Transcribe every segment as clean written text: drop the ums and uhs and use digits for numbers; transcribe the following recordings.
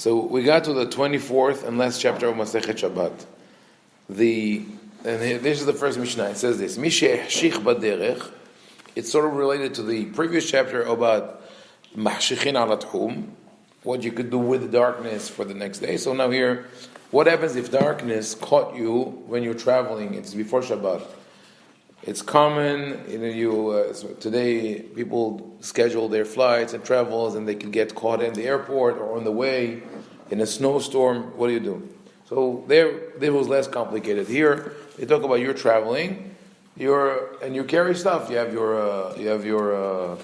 So we got to the 24th and last chapter of Masechet Shabbat. This is the first Mishnah. It says this: Mi she'hshich baderech. It's sort of related to the previous chapter about mahshichin al tchum, what you could do with darkness for the next day. So now here, what happens if darkness caught you when you're traveling? It's before Shabbat. It's common, today people schedule their flights and travels, and they can get caught in the airport or on the way in a snowstorm. What do you do? So there was less complicated. Here they talk about you're traveling, and you carry stuff. You have your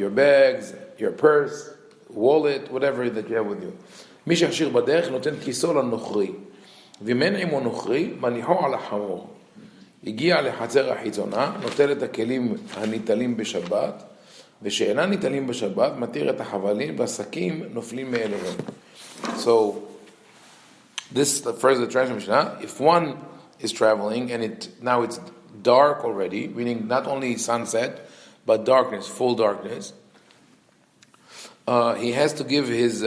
bags, your purse, wallet, whatever that you have with you. Mishach shir badech noten kisol al nuchri, v'men imo nuchri maniho al hamor. הגיע לחצר החיצונה, נוטל את הכלים הניטלים בשבת, ושאינם ניטלים בשבת, מתיר את החבלים, והשקים נופלים מאליהם. So, this first the translation. If one is traveling and now it's dark already, meaning not only sunset, but darkness, full darkness, he has to give his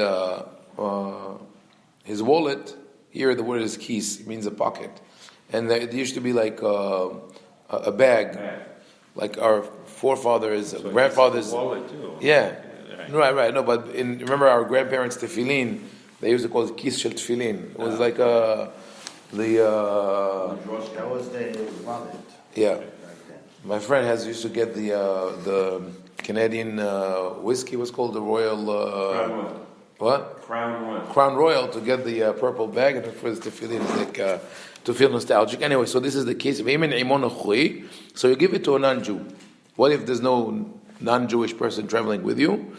wallet. Here the word is kis, it means a pocket. And there used to be like a bag, like our forefathers, grandfathers. Wallet too. Yeah, right. No, but remember our grandparents' tefillin, they used to call it kis shel tefillin. It was like that was the wallet. Yeah, my friend used to get the Canadian whiskey. What's called the Royal. What? Crown Royal to get the purple bag, and for the tefillin is like to feel nostalgic. Anyway, so this is the case. So you give it to a non-Jew. What if there's no non-Jewish person traveling with you?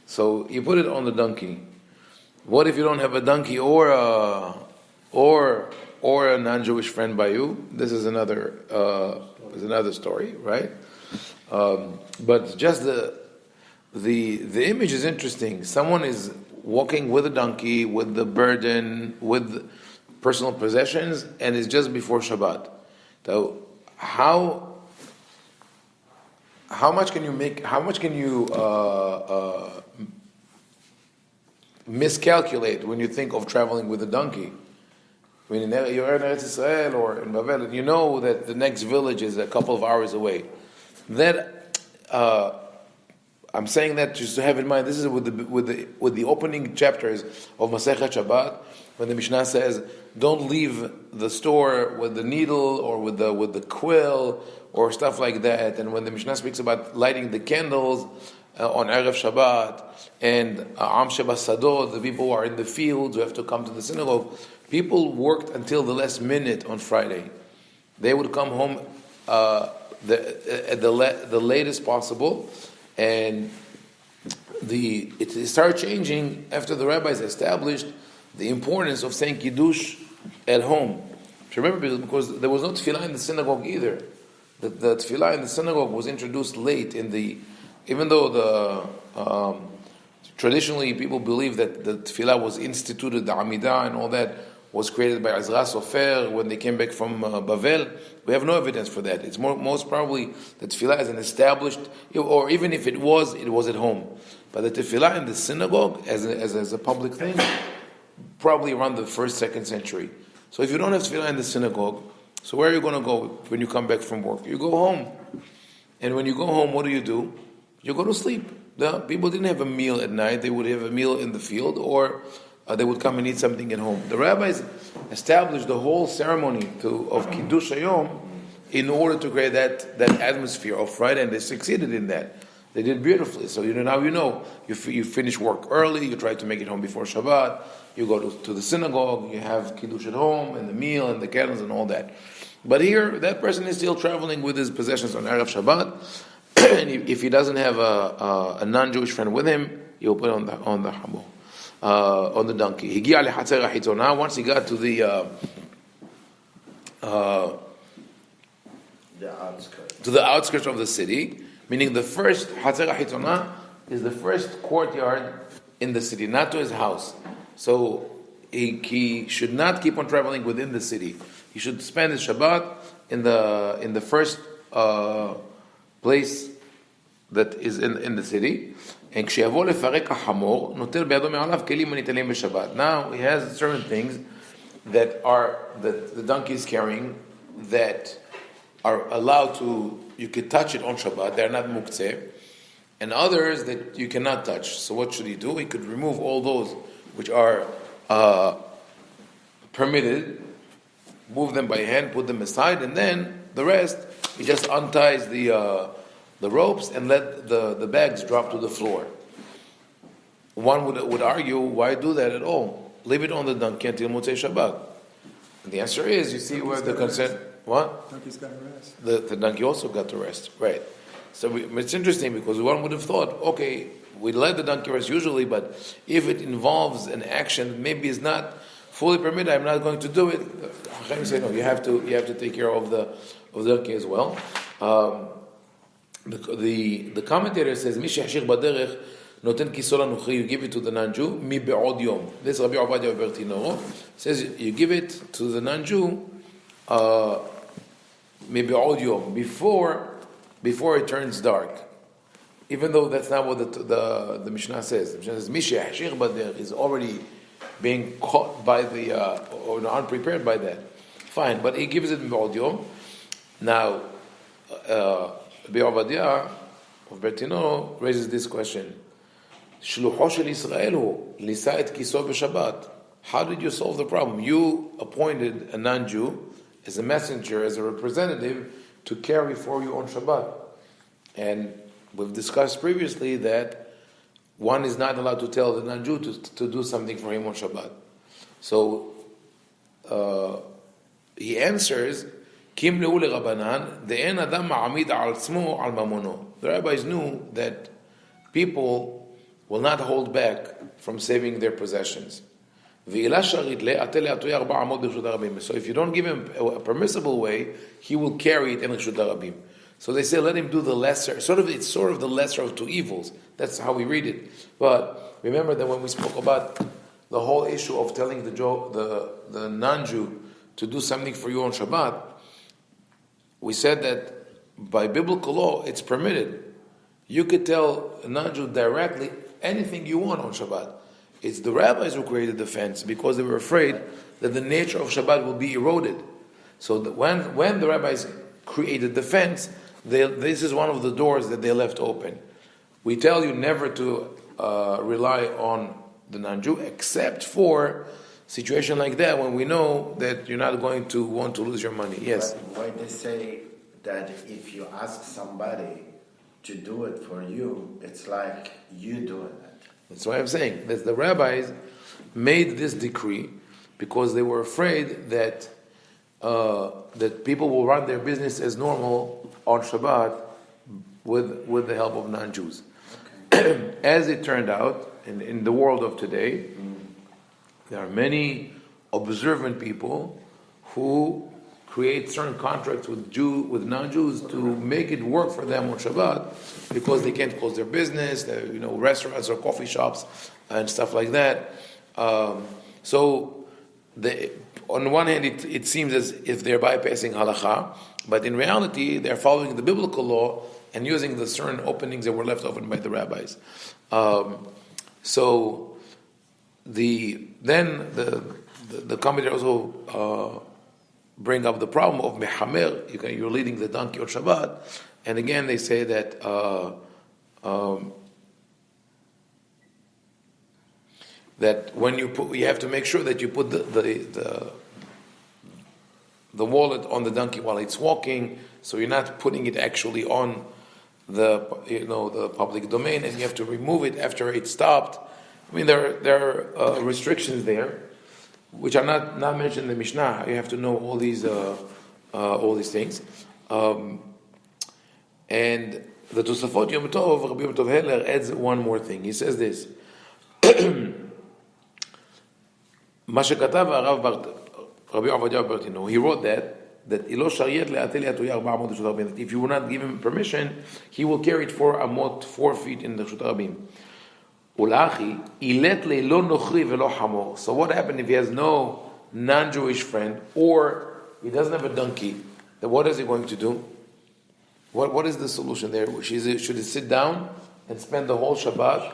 So you put it on the donkey. What if you don't have a donkey or a non-Jewish friend by you? This is another story, right? But just the image is interesting. Someone is walking with a donkey, with the burden, with personal possessions, and it's just before Shabbat. So how much can you miscalculate when you think of traveling with a donkey? I mean, you're in Eretz Israel or in Bavel, and you know that the next village is a couple of hours away. I'm saying that just to have in mind. This is with the opening chapters of Masechet Shabbat, when the Mishna says, "Don't leave the store with the needle or with the quill or stuff like that." And when the Mishna speaks about lighting the candles on Erev Shabbat and Am Sheba Sadot, the people who are in the fields who have to come to the synagogue, people worked until the last minute on Friday. They would come home at the latest possible. And it started changing after the rabbis established the importance of saying Kiddush at home. Remember, because there was no tefillah in the synagogue either. The tefillah in the synagogue was introduced late even though traditionally people believe that the tefillah was instituted, the Amidah and all that was created by Ezra Sofer when they came back from Bavel. We have no evidence for that. It's most probably that tefillah is an established, or even if it was at home. But the tefillah in the synagogue as a public thing, probably around the 1st, 2nd century. So if you don't have tefillah in the synagogue, so where are you going to go when you come back from work? You go home. And when you go home, what do? You go to sleep. The people didn't have a meal at night. They would have a meal in the field, or they would come and eat something at home. The rabbis established the whole ceremony of Kiddush Hayom in order to create that atmosphere of Friday, and they succeeded in that. They did beautifully. So now you finish work early, you try to make it home before Shabbat, you go to the synagogue, you have Kiddush at home, and the meal, and the candles, and all that. But here, that person is still traveling with his possessions on Erev Shabbat, and if he doesn't have a non-Jewish friend with him, he'll put it on the hamor. On the donkey. Once he got to the outskirts of the city, meaning the first Hatzer HaChitzonah is the first courtyard in the city, not to his house. So he should not keep on traveling within the city. He should spend his Shabbat in the first place that is in the city. And כשיבוא לפרק החמור, נוטל בידו מעליו כלים הניטלים בשבת. Now he has certain things that the donkey is carrying that are allowed to, you could touch it on Shabbat, they're not muktzeh, and others that you cannot touch. So what should he do? He could remove all those which are permitted, move them by hand, put them aside, and then the rest, he just unties the ropes and let the bags drop to the floor. One would argue, why do that at all? Leave it on the donkey until Motzei Shabbat. And the answer is, you see where the consent. What? Donkey's got to rest. The donkey also got to rest, right? So it's interesting because one would have thought, okay, we let the donkey rest usually, but if it involves an action that maybe is not fully permitted, I'm not going to do it. Haim say no, you have to take care of the donkey as well. The commentator says, "Mi shehashich baderech noten kisol anuchi." You give it to the non-Jew. Mi be'od yom. This Rabbi Ovadia Bertinoro says you give it to the non-Jew. Mi be'od yom, before it turns dark. Even though that's not what the Mishnah says. The Mishnah says, "Mi shehashich baderech" is already being caught by or unprepared by that. Fine, but he gives it mi be'od yom. Now. Rabbi Ovadia of Bertino raises this question: Shlucho shel Yisrael hu lisa et kiso b'Shabbat. How did you solve the problem? You appointed a non-Jew as a messenger, as a representative, to carry for you on Shabbat. And we've discussed previously that one is not allowed to tell the non-Jew to do something for him on Shabbat. So he answers, Kim le'ule Rabbanan, de'en adam ma'amid al tzmo al mamono. The rabbis knew that people will not hold back from saving their possessions. So if you don't give him a permissible way, he will carry it in Reshut HaRabim. So they say, let him do the lesser. It's sort of the lesser of two evils. That's how we read it. But remember that when we spoke about the whole issue of telling the non-Jew to do something for you on Shabbat, we said that by biblical law, it's permitted. You could tell a non-Jew directly anything you want on Shabbat. It's the rabbis who created the fence because they were afraid that the nature of Shabbat will be eroded. So that when the rabbis created the fence, this is one of the doors that they left open. We tell you never to rely on the non-Jew except for situation like that when we know that you're not going to want to lose your money. Yes? Why they say that if you ask somebody to do it for you, it's like you doing it. That's why I'm saying that the rabbis made this decree because they were afraid that that people will run their business as normal on Shabbat with the help of non-Jews. Okay. As it turned out, in the world of today, there are many observant people who create certain contracts with non-Jews to make it work for them on Shabbat because they can't close their business, restaurants or coffee shops and stuff like that. So on one hand, it seems as if they're bypassing halakha, but in reality, they're following the biblical law and using the certain openings that were left open by the rabbis. So the commentator also bring up the problem of mehamer. You're leading the donkey on Shabbat, and again they say that that when you have to make sure that you put the wallet on the donkey while it's walking, so you're not putting it actually on the public domain, and you have to remove it after it stopped. I mean, there are restrictions there, which are not mentioned in the Mishnah. You have to know all these things. And the Tosafot Yom Tov, Rabbi Yom Tov Heller adds one more thing. He says this: מה שכתב הרב רבי עובדיה ברטינו, he wrote that אילו שריית לאתל יתויה 4 אמות רשות הרבים, that if you will not give him permission, he will carry it 4 אמות, 4 feet in the רשות הרבים. ולאחי, אילת ללא נוכרי ולא חמור. So what happened if he has no non-Jewish friend, or he doesn't have a donkey? Then what is he going to do? What is the solution there? Should he sit down and spend the whole Shabbat,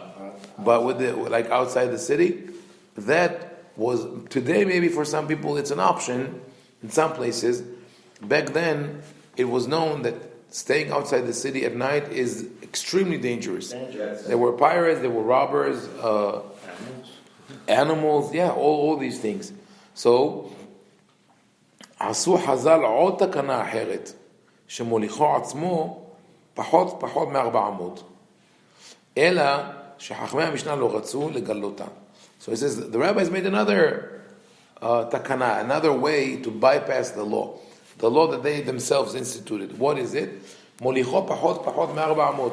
but with like outside the city, that was today maybe for some people it's an option in some places. Back then, it was known that staying outside the city at night is extremely dangerous. There were pirates, there were robbers, animals, all these things. So, עשו חז"ל עוד תקנה אחרת, שמוליכו עצמו פחות מ400. אלא שחכמי המשנה לא רצו לגלותה. So it says, the rabbis made another takana, another way to bypass the law that they themselves instituted. What is it? Molicho pachot me400.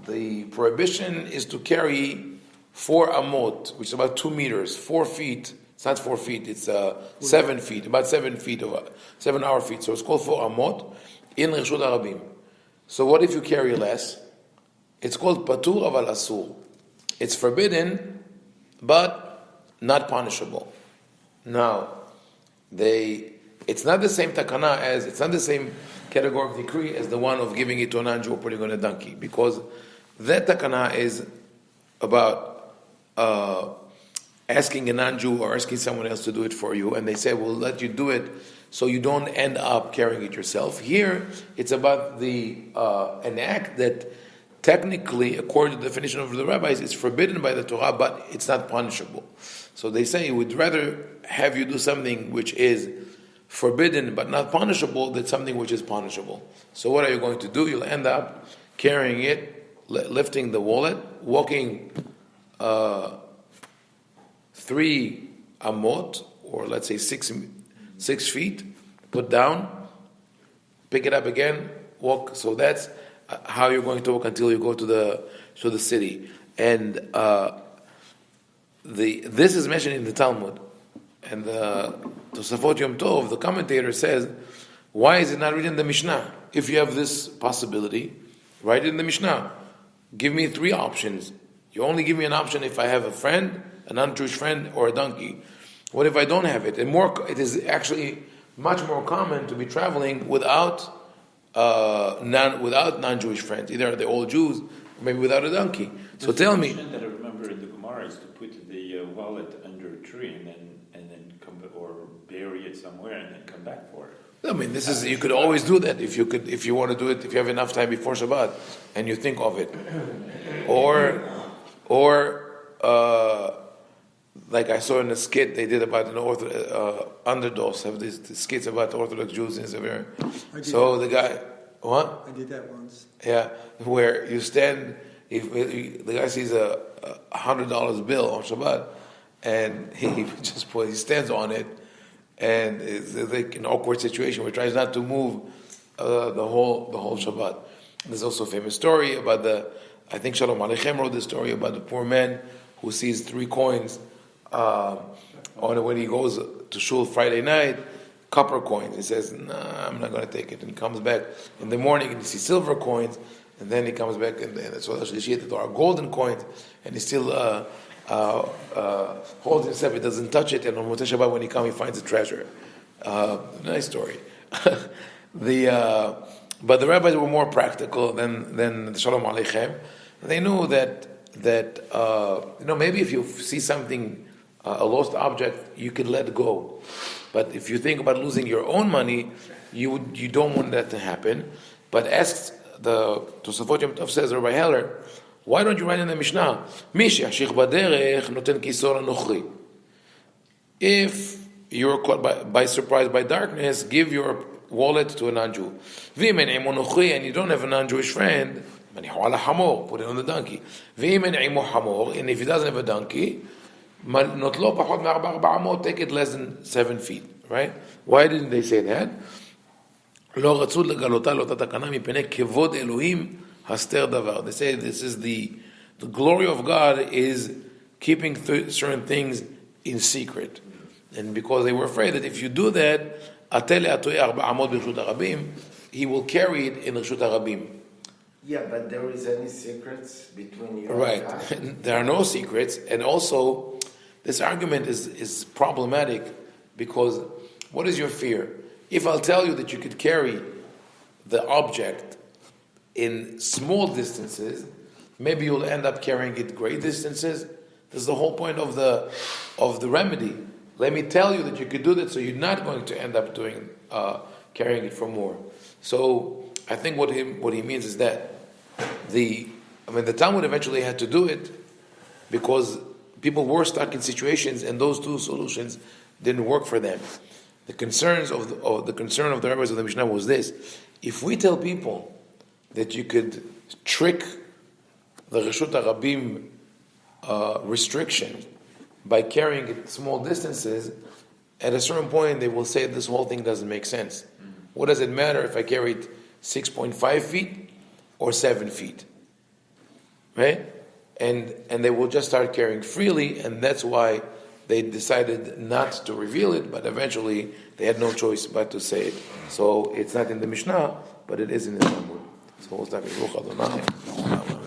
The prohibition is to carry 4 amot, which is about 2 meters, 4 feet. It's not 4 feet, it's 7 feet, about 7 feet of 7 hour feet. So it's called 4 amot in Reshut Arabim. So what if you carry less? It's called patur aval asur. It's forbidden, but not punishable. Now, it's not the same takana it's not the same category of decree as the one of giving it to a non-Jew or putting on a donkey, because that takana is about asking a non-Jew or asking someone else to do it for you, and they say, we'll let you do it so you don't end up carrying it yourself. Here, it's about an act that technically, according to the definition of the rabbis, it's forbidden by the Torah, but it's not punishable. So they say, we'd rather have you do something which is forbidden but not punishable than something which is punishable. So what are you going to do? You'll end up carrying it, lifting the wallet, walking 3 amot, or let's say 6 feet, put down, pick it up again, walk. So that's how you're going to walk until you go to the city. And this is mentioned in the Talmud. And the Tosafot Yom Tov, the commentator, says, why is it not written in the Mishnah? If you have this possibility, write it in the Mishnah. Give me 3 options. You only give me an option if I have a friend, a non-Jewish friend, or a donkey. What if I don't have it? And it is actually much more common to be traveling without non-Jewish friends. Either they're all Jews, or maybe without a donkey. So tell me. That I remember in the Gemara is to put the wallet under a tree and then or bury it somewhere and then come back for it. I mean, you could always do that if you want to do it, if you have enough time before Shabbat and you think of it, or like I saw in a skit they did about an underdogs have these skits about Orthodox Jews in Severe. So the guy, what? I did that once. Yeah, where you stand, the guy sees a $100 bill on Shabbat, and he stands on it, and it's like an awkward situation where he tries not to move the whole Shabbat. There's also a famous story about I think Shalom Aleichem wrote this story about the poor man who sees 3 coins when he goes to shul Friday night, copper coins. He says, "Nah, I'm not going to take it." And he comes back in the morning and he sees silver coins, and then he comes back and so there are golden coins, and he still holds himself. He doesn't touch it, and on Motzei Shabbat when he comes, he finds a treasure. Nice story. But the rabbis were more practical than the Shalom Aleichem. They knew that maybe if you see something, a lost object, you could let go. But if you think about losing your own money, you don't want that to happen. But asks the Tosafot Yom Tov says, Rabbi Heller, why don't you write in the Mishnah, if you're caught by surprise by darkness, give your wallet to a non-Jew. And you don't have a non-Jewish friend, put it on the donkey. And if he doesn't have a donkey, take it less than 7 feet. Right? Why didn't they say that? They say this is the glory of God is keeping certain things in secret. And because they were afraid that if you do that, he will carry it in Reshut Arabim. Yeah, but there is any secrets between you right. and God? There are no secrets, and also this argument is problematic because what is your fear? If I'll tell you that you could carry the object in small distances, maybe you'll end up carrying it great distances. This is the whole point of the remedy. Let me tell you that you could do that, so you're not going to end up doing carrying it for more. So I think what he means is that the Talmud eventually had to do it because people were stuck in situations, and those two solutions didn't work for them. The concern of the rabbis of the Mishnah was this: if we tell people that you could trick the Reshut HaRabim restriction by carrying it small distances, at a certain point they will say this whole thing doesn't make sense. What does it matter if I carry it 6.5 feet or 7 feet? Right? And they will just start carrying freely, and that's why they decided not to reveal it, but eventually they had no choice but to say it. So it's not in the Mishnah, but it is in the Talmud. So we'll start with Baruch Adonai.